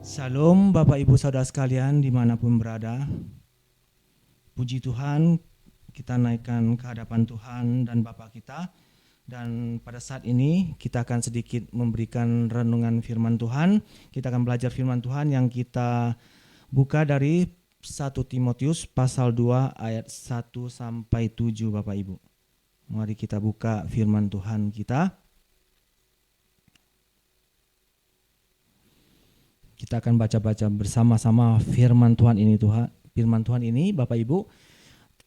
Salam Bapak Ibu Saudara sekalian dimanapun berada. Puji Tuhan, kita naikkan ke hadapan Tuhan dan Bapa kita. Dan pada saat ini kita akan sedikit memberikan renungan firman Tuhan. Kita akan belajar firman Tuhan yang kita buka dari 1 Timotius pasal 2 ayat 1 sampai 7 Bapak Ibu. Mari kita buka firman Tuhan kita. Kita akan baca-baca bersama-sama firman Tuhan ini Firman Tuhan ini Bapak Ibu,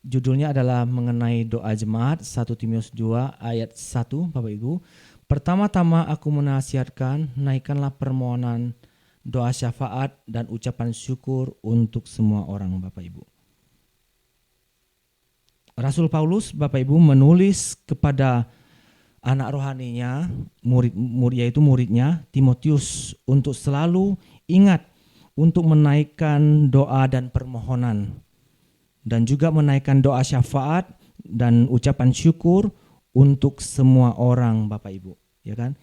judulnya adalah mengenai doa jemaat 1 Timotius 2 ayat 1 Bapak Ibu. Pertama-tama aku menasihatkan, naikkanlah permohonan, doa syafaat dan ucapan syukur untuk semua orang Bapak Ibu. Rasul Paulus Bapak Ibu menulis kepada anak rohaninya, yaitu muridnya Timotius, untuk selalu ingat untuk menaikkan doa dan permohonan dan juga menaikkan doa syafaat dan ucapan syukur untuk semua orang Bapak Ibu, ya kan?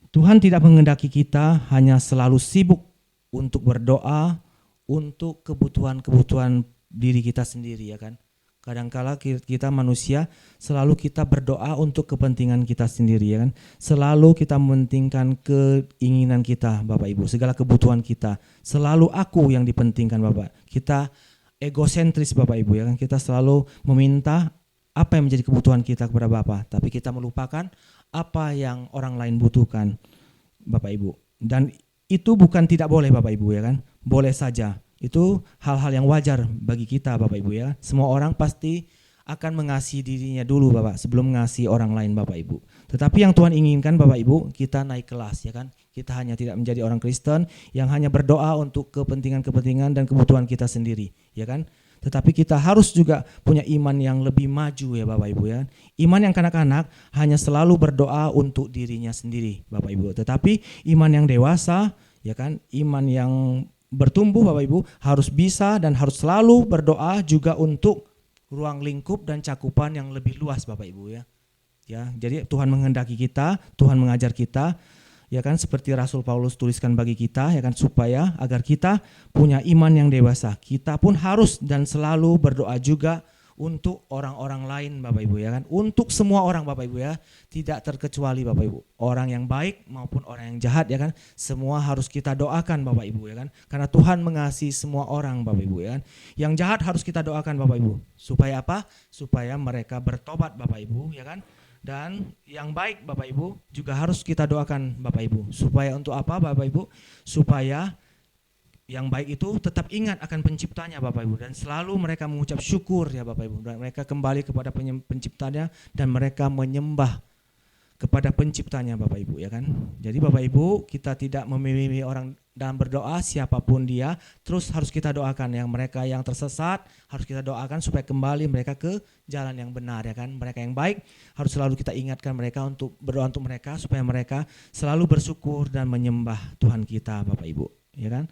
Tuhan tidak menghendaki kita hanya selalu sibuk untuk berdoa untuk kebutuhan-kebutuhan diri kita sendiri, ya kan? Kadangkala kita manusia selalu kita berdoa untuk kepentingan kita sendiri, ya kan. Selalu kita mementingkan keinginan kita Bapak Ibu, segala kebutuhan kita. Selalu aku yang dipentingkan Bapak. Kita egosentris Bapak Ibu, ya kan. Kita selalu meminta apa yang menjadi kebutuhan kita kepada Bapak, tapi kita melupakan apa yang orang lain butuhkan Bapak Ibu. Dan itu bukan tidak boleh Bapak Ibu, ya kan. Boleh saja. Itu hal-hal yang wajar bagi kita Bapak Ibu, ya. Semua orang pasti akan mengasihi dirinya dulu Bapak sebelum mengasihi orang lain Bapak Ibu. Tetapi yang Tuhan inginkan Bapak Ibu, kita naik kelas, ya kan. Kita hanya tidak menjadi orang Kristen yang hanya berdoa untuk kepentingan-kepentingan dan kebutuhan kita sendiri, ya kan. Tetapi kita harus juga punya iman yang lebih maju ya Bapak Ibu, ya. Iman yang kanak-kanak hanya selalu berdoa untuk dirinya sendiri Bapak Ibu. Tetapi iman yang dewasa, ya kan, iman yang bertumbuh Bapak Ibu harus bisa dan harus selalu berdoa juga untuk ruang lingkup dan cakupan yang lebih luas Bapak Ibu, ya. Ya, jadi Tuhan menghendaki kita, Tuhan mengajar kita, ya kan, seperti Rasul Paulus tuliskan bagi kita, ya kan, supaya agar kita punya iman yang dewasa. Kita pun harus dan selalu berdoa juga untuk orang-orang lain Bapak Ibu, ya kan, untuk semua orang Bapak Ibu, ya, tidak terkecuali Bapak Ibu, orang yang baik maupun orang yang jahat, ya kan, semua harus kita doakan Bapak Ibu, ya kan, karena Tuhan mengasihi semua orang Bapak Ibu, ya kan. Yang jahat harus kita doakan Bapak Ibu, supaya apa? Supaya mereka bertobat Bapak Ibu, ya kan. Dan yang baik Bapak Ibu juga harus kita doakan Bapak Ibu, supaya untuk apa Bapak Ibu? Supaya yang baik itu tetap ingat akan penciptanya Bapak Ibu, dan selalu mereka mengucap syukur ya Bapak Ibu, dan mereka kembali kepada penciptanya dan mereka menyembah kepada penciptanya Bapak Ibu, ya kan. Jadi Bapak Ibu, kita tidak memilih orang dalam berdoa siapapun dia, terus harus kita doakan yang mereka yang tersesat, harus kita doakan supaya kembali mereka ke jalan yang benar, ya kan. Mereka yang baik harus selalu kita ingatkan mereka untuk berdoa untuk mereka supaya mereka selalu bersyukur dan menyembah Tuhan kita Bapak Ibu, ya kan.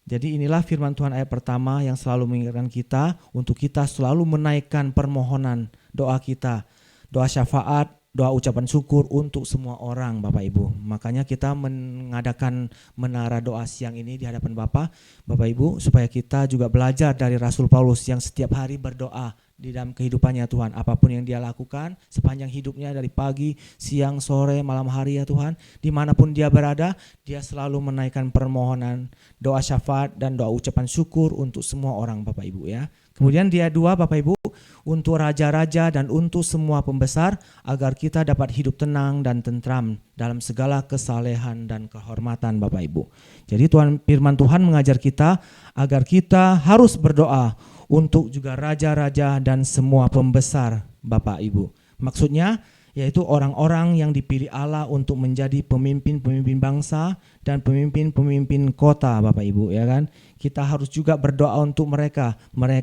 Jadi inilah firman Tuhan ayat pertama yang selalu mengingatkan kita untuk kita selalu menaikkan permohonan doa kita, doa syafaat, doa ucapan syukur untuk semua orang Bapak Ibu. Makanya kita mengadakan menara doa siang ini di hadapan Bapak Ibu, supaya kita juga belajar dari Rasul Paulus yang setiap hari berdoa di dalam kehidupannya Tuhan. Apapun yang dia lakukan sepanjang hidupnya, dari pagi, siang, sore, malam hari ya Tuhan, dimanapun dia berada, dia selalu menaikkan permohonan, doa syafaat dan doa ucapan syukur untuk semua orang Bapak Ibu, ya. Kemudian dia dua Bapak Ibu, untuk raja-raja dan untuk semua pembesar, agar kita dapat hidup tenang dan tentram dalam segala kesalehan dan kehormatan Bapak Ibu. Jadi firman Tuhan mengajar kita agar kita harus berdoa untuk juga raja-raja dan semua pembesar Bapak Ibu. Maksudnya yaitu orang-orang yang dipilih Allah untuk menjadi pemimpin-pemimpin bangsa dan pemimpin-pemimpin kota Bapak Ibu, ya kan. Kita harus juga berdoa untuk mereka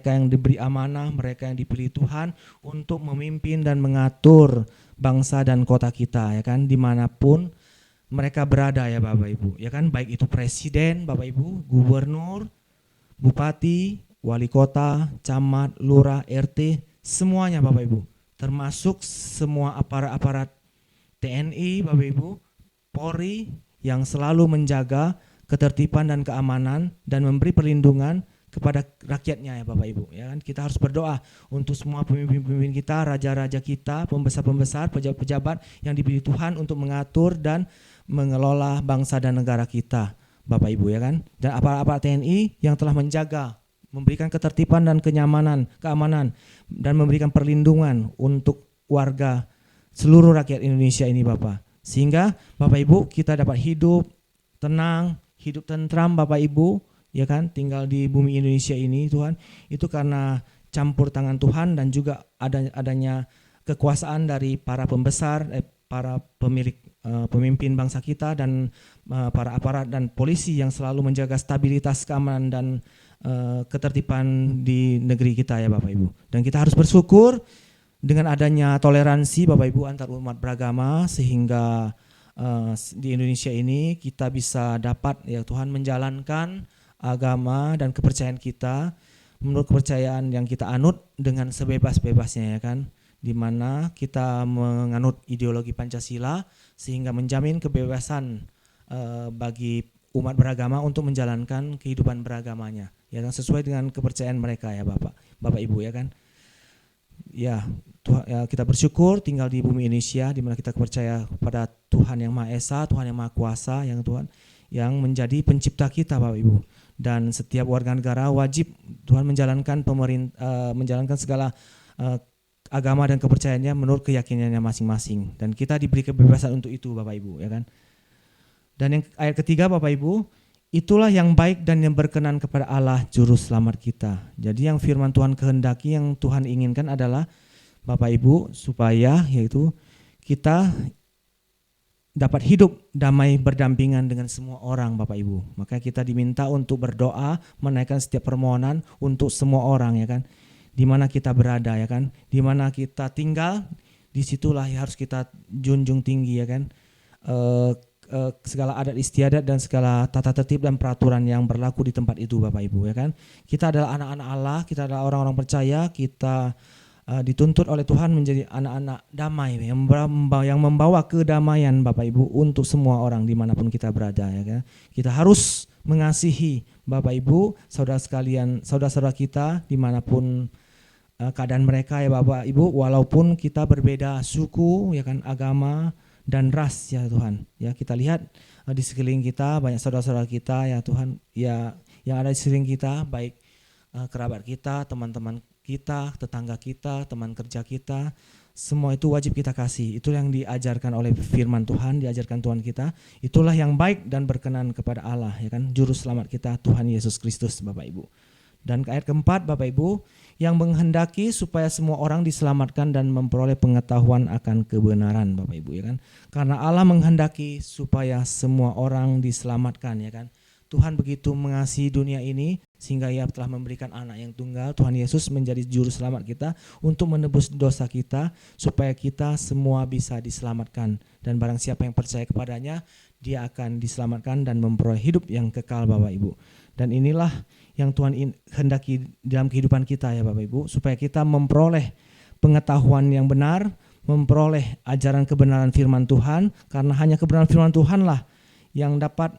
yang diberi amanah, mereka yang dipilih Tuhan untuk memimpin dan mengatur bangsa dan kota kita, ya kan, dimanapun mereka berada ya Bapak Ibu, ya kan, baik itu presiden Bapak Ibu, gubernur, bupati, wali kota, camat, lurah, RT, semuanya Bapak Ibu, termasuk semua aparat-aparat TNI, Bapak Ibu, Polri yang selalu menjaga ketertiban dan keamanan dan memberi perlindungan kepada rakyatnya ya Bapak Ibu, ya kan. Kita harus berdoa untuk semua pemimpin-pemimpin kita, raja-raja kita, pembesar-pembesar, pejabat-pejabat yang dipilih Tuhan untuk mengatur dan mengelola bangsa dan negara kita, Bapak Ibu, ya kan. Dan aparat-aparat TNI yang telah menjaga, memberikan ketertiban dan kenyamanan, keamanan dan memberikan perlindungan untuk warga seluruh rakyat Indonesia ini Bapak. Sehingga Bapak Ibu kita dapat hidup tenang, hidup tentram Bapak Ibu, ya kan, tinggal di bumi Indonesia ini Tuhan, itu karena campur tangan Tuhan dan juga adanya kekuasaan dari para pembesar, para pemimpin bangsa kita dan para aparat dan polisi yang selalu menjaga stabilitas, keamanan dan ketertiban di negeri kita ya Bapak Ibu. Dan kita harus bersyukur dengan adanya toleransi Bapak Ibu antar umat beragama, sehingga di Indonesia ini kita bisa dapat ya Tuhan menjalankan agama dan kepercayaan kita menurut kepercayaan yang kita anut dengan sebebas-bebasnya ya kan, di mana kita menganut ideologi Pancasila sehingga menjamin kebebasan bagi umat beragama untuk menjalankan kehidupan beragamanya ya kan, sesuai dengan kepercayaan mereka ya Bapak Ibu ya kan. Ya, kita bersyukur tinggal di bumi Indonesia di mana kita percaya kepada Tuhan yang Maha Esa, Tuhan yang Maha Kuasa, yang Tuhan yang menjadi pencipta kita Bapak Ibu. Dan setiap warga negara wajib Tuhan menjalankan menjalankan segala agama dan kepercayaannya menurut keyakinannya masing-masing. Dan kita diberi kebebasan untuk itu Bapak Ibu ya kan. Dan yang ayat ketiga Bapak Ibu, itulah yang baik dan yang berkenan kepada Allah juru selamat kita. Jadi yang firman Tuhan kehendaki, yang Tuhan inginkan adalah Bapak Ibu supaya yaitu kita dapat hidup damai berdampingan dengan semua orang Bapak Ibu. Maka kita diminta untuk berdoa, menaikkan setiap permohonan untuk semua orang ya kan. Di mana kita berada ya kan, di mana kita tinggal, disitulah harus kita junjung tinggi ya kan. Segala adat istiadat dan segala tata tertib dan peraturan yang berlaku di tempat itu Bapak Ibu ya kan. Kita adalah anak-anak Allah, kita adalah orang-orang percaya, kita dituntut oleh Tuhan menjadi anak-anak damai yang membawa kedamaian Bapak Ibu untuk semua orang dimanapun kita berada ya kan. Kita harus mengasihi Bapak Ibu, saudara sekalian, saudara-saudara kita dimanapun keadaan mereka ya Bapak Ibu, walaupun kita berbeda suku ya kan, agama dan ras ya Tuhan. Ya kita lihat di sekeliling kita banyak saudara-saudara kita ya Tuhan, ya yang ada di sekeliling kita, baik kerabat kita, teman-teman kita, tetangga kita, teman kerja kita, semua itu wajib kita kasih. Itu yang diajarkan oleh firman Tuhan, diajarkan Tuhan kita. Itulah yang baik dan berkenan kepada Allah ya kan, juru selamat kita Tuhan Yesus Kristus Bapak Ibu. Dan ayat keempat Bapak Ibu, yang menghendaki supaya semua orang diselamatkan dan memperoleh pengetahuan akan kebenaran Bapak Ibu ya kan. Karena Allah menghendaki supaya semua orang diselamatkan ya kan. Tuhan begitu mengasihi dunia ini sehingga Ia telah memberikan anak yang tunggal, Tuhan Yesus menjadi juru selamat kita untuk menebus dosa kita supaya kita semua bisa diselamatkan. Dan barang siapa yang percaya kepadanya, dia akan diselamatkan dan memperoleh hidup yang kekal Bapak Ibu. Dan inilah yang Tuhan hendaki dalam kehidupan kita ya Bapak Ibu, supaya kita memperoleh pengetahuan yang benar, memperoleh ajaran kebenaran firman Tuhan, karena hanya kebenaran firman Tuhanlah yang dapat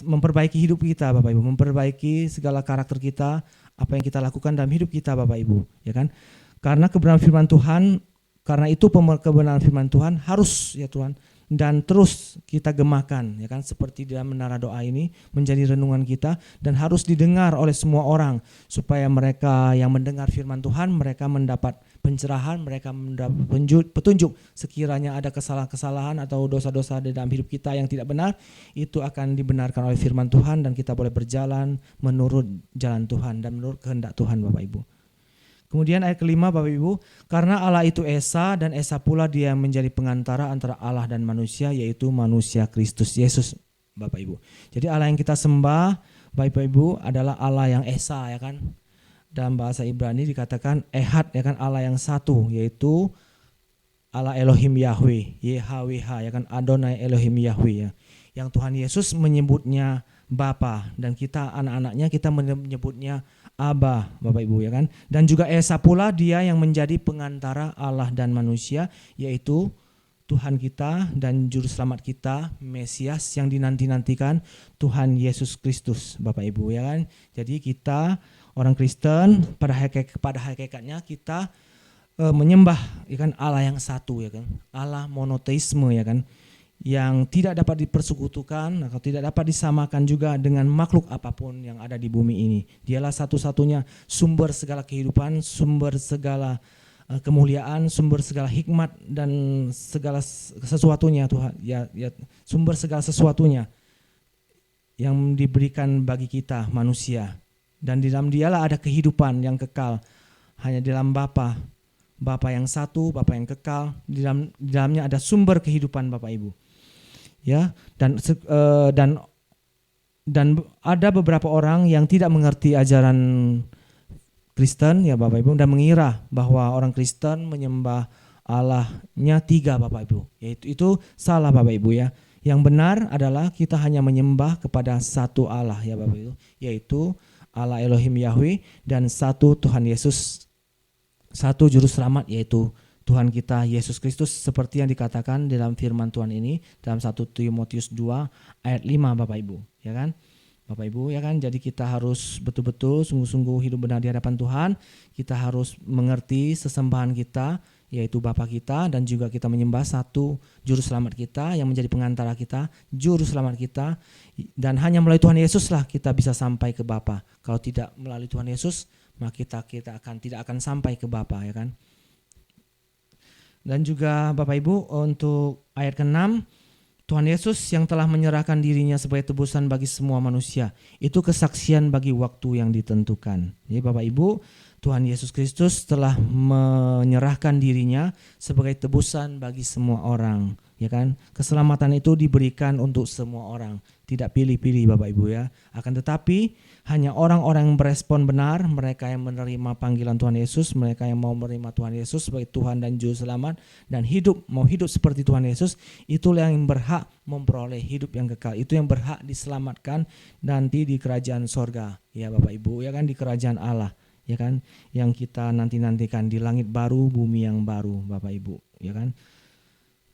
memperbaiki hidup kita Bapak Ibu, memperbaiki segala karakter kita, apa yang kita lakukan dalam hidup kita Bapak Ibu ya kan. Karena kebenaran firman Tuhan, karena itu kebenaran firman Tuhan harus ya Tuhan dan terus kita gemakan ya kan, seperti dalam menara doa ini menjadi renungan kita dan harus didengar oleh semua orang supaya mereka yang mendengar firman Tuhan mereka mendapat pencerahan, mereka mendapat petunjuk sekiranya ada kesalahan-kesalahan atau dosa-dosa di dalam hidup kita yang tidak benar, itu akan dibenarkan oleh firman Tuhan dan kita boleh berjalan menurut jalan Tuhan dan menurut kehendak Tuhan Bapak Ibu. Kemudian ayat kelima Bapak Ibu, karena Allah itu Esa dan Esa pula dia yang menjadi pengantara antara Allah dan manusia, yaitu manusia Kristus Yesus Bapak Ibu. Jadi Allah yang kita sembah Bapak Ibu adalah Allah yang Esa ya kan. Dalam bahasa Ibrani dikatakan Ehad ya kan, Allah yang satu, yaitu Allah Elohim Yahweh, YHWH ya kan, Adonai Elohim Yahweh ya. Yang Tuhan Yesus menyebutnya Bapa dan kita anak-anaknya kita menyebutnya Aba Bapak Ibu ya kan. Dan juga Esa pula dia yang menjadi pengantara Allah dan manusia, yaitu Tuhan kita dan Juru Selamat kita, Mesias yang dinanti-nantikan, Tuhan Yesus Kristus, Bapak Ibu, ya kan. Jadi kita orang Kristen pada hakikatnya kita menyembah, ya kan, Allah yang satu, ya kan, Allah monoteisme, ya kan, yang tidak dapat dipersekutukan atau tidak dapat disamakan juga dengan makhluk apapun yang ada di bumi ini. Dialah satu-satunya sumber segala kehidupan, sumber segala kemuliaan, sumber segala hikmat dan segala sesuatunya, Tuhan, ya sumber segala sesuatunya yang diberikan bagi kita manusia. Dan di dalam Dialah ada kehidupan yang kekal. Hanya di dalam Bapa yang satu, Bapa yang kekal, di dalamnya ada sumber kehidupan, Bapak Ibu. Ya, dan ada beberapa orang yang tidak mengerti ajaran Kristen, ya Bapak Ibu, dan mengira bahwa orang Kristen menyembah Allahnya tiga, Bapak Ibu. Itu salah, Bapak Ibu, ya. Yang benar adalah kita hanya menyembah kepada satu Allah, ya Bapak Ibu, yaitu Allah Elohim Yahweh, dan satu Tuhan Yesus, satu Juru Selamat, yaitu Tuhan kita Yesus Kristus, seperti yang dikatakan dalam firman Tuhan ini dalam 1 Timotius 2 ayat 5, Bapak Ibu, ya kan? Bapak Ibu, ya kan? Jadi kita harus betul-betul sungguh-sungguh hidup benar di hadapan Tuhan. Kita harus mengerti sesembahan kita, yaitu Bapa kita, dan juga kita menyembah satu Juru Selamat kita yang menjadi pengantara kita, Juru Selamat kita, dan hanya melalui Tuhan Yesuslah kita bisa sampai ke Bapa. Kalau tidak melalui Tuhan Yesus, maka kita tidak akan sampai ke Bapa, ya kan? Dan juga Bapak Ibu, untuk ayat ke-6, Tuhan Yesus yang telah menyerahkan dirinya sebagai tebusan bagi semua manusia, itu kesaksian bagi waktu yang ditentukan. Jadi Bapak Ibu, Tuhan Yesus Kristus telah menyerahkan dirinya sebagai tebusan bagi semua orang, ya kan? Keselamatan itu diberikan untuk semua orang, tidak pilih-pilih, Bapak Ibu, ya. Akan tetapi hanya orang-orang yang berespon benar, mereka yang menerima panggilan Tuhan Yesus, mereka yang mau menerima Tuhan Yesus sebagai Tuhan dan Juru Selamat, dan mau hidup seperti Tuhan Yesus, itulah yang berhak memperoleh hidup yang kekal. Itu yang berhak diselamatkan nanti di kerajaan sorga, ya Bapak Ibu, ya kan, di kerajaan Allah, ya kan, yang kita nantikan di langit baru, bumi yang baru, Bapak Ibu, ya kan.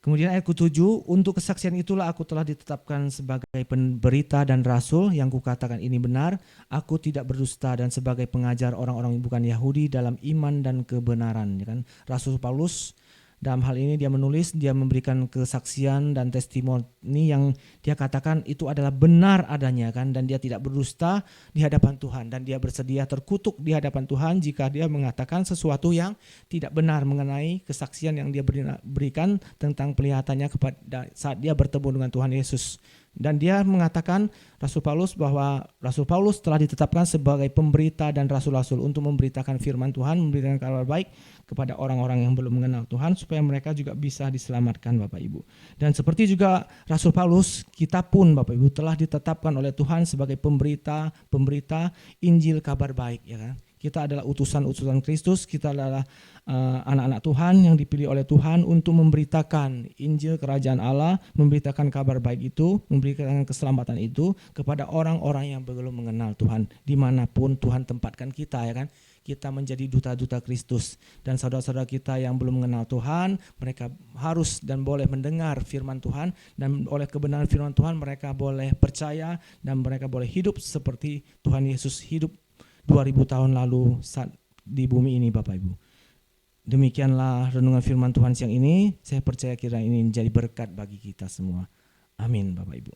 Kemudian ayat ke-7, untuk kesaksian itulah aku telah ditetapkan sebagai pemberita dan rasul, yang kukatakan ini benar, aku tidak berdusta, dan sebagai pengajar orang-orang yang bukan Yahudi dalam iman dan kebenaran, ya kan. Rasul Paulus dalam hal ini dia menulis, dia memberikan kesaksian dan testimoni yang dia katakan itu adalah benar adanya, kan, dan dia tidak berdusta di hadapan Tuhan, dan dia bersedia terkutuk di hadapan Tuhan jika dia mengatakan sesuatu yang tidak benar mengenai kesaksian yang dia berikan tentang pelihatannya kepada saat dia bertemu dengan Tuhan Yesus. Dan dia mengatakan, Rasul Paulus, bahwa Rasul Paulus telah ditetapkan sebagai pemberita dan rasul-rasul untuk memberitakan firman Tuhan, memberitakan kabar baik kepada orang-orang yang belum mengenal Tuhan, supaya mereka juga bisa diselamatkan, Bapak Ibu. Dan seperti juga Rasul Paulus, kita pun, Bapak Ibu, telah ditetapkan oleh Tuhan sebagai pemberita Injil kabar baik, ya kan. Kita adalah utusan-utusan Kristus, kita adalah anak-anak Tuhan yang dipilih oleh Tuhan untuk memberitakan Injil kerajaan Allah, memberitakan kabar baik itu, memberikan keselamatan itu kepada orang-orang yang belum mengenal Tuhan, dimanapun Tuhan tempatkan kita, ya kan. Kita menjadi duta-duta Kristus, dan saudara-saudara kita yang belum mengenal Tuhan, mereka harus dan boleh mendengar firman Tuhan, dan oleh kebenaran firman Tuhan mereka boleh percaya, dan mereka boleh hidup seperti Tuhan Yesus hidup 2000 tahun lalu saat di bumi ini, Bapak Ibu. Demikianlah renungan firman Tuhan siang ini. Saya percaya kira ini menjadi berkat bagi kita semua. Amin, Bapak Ibu.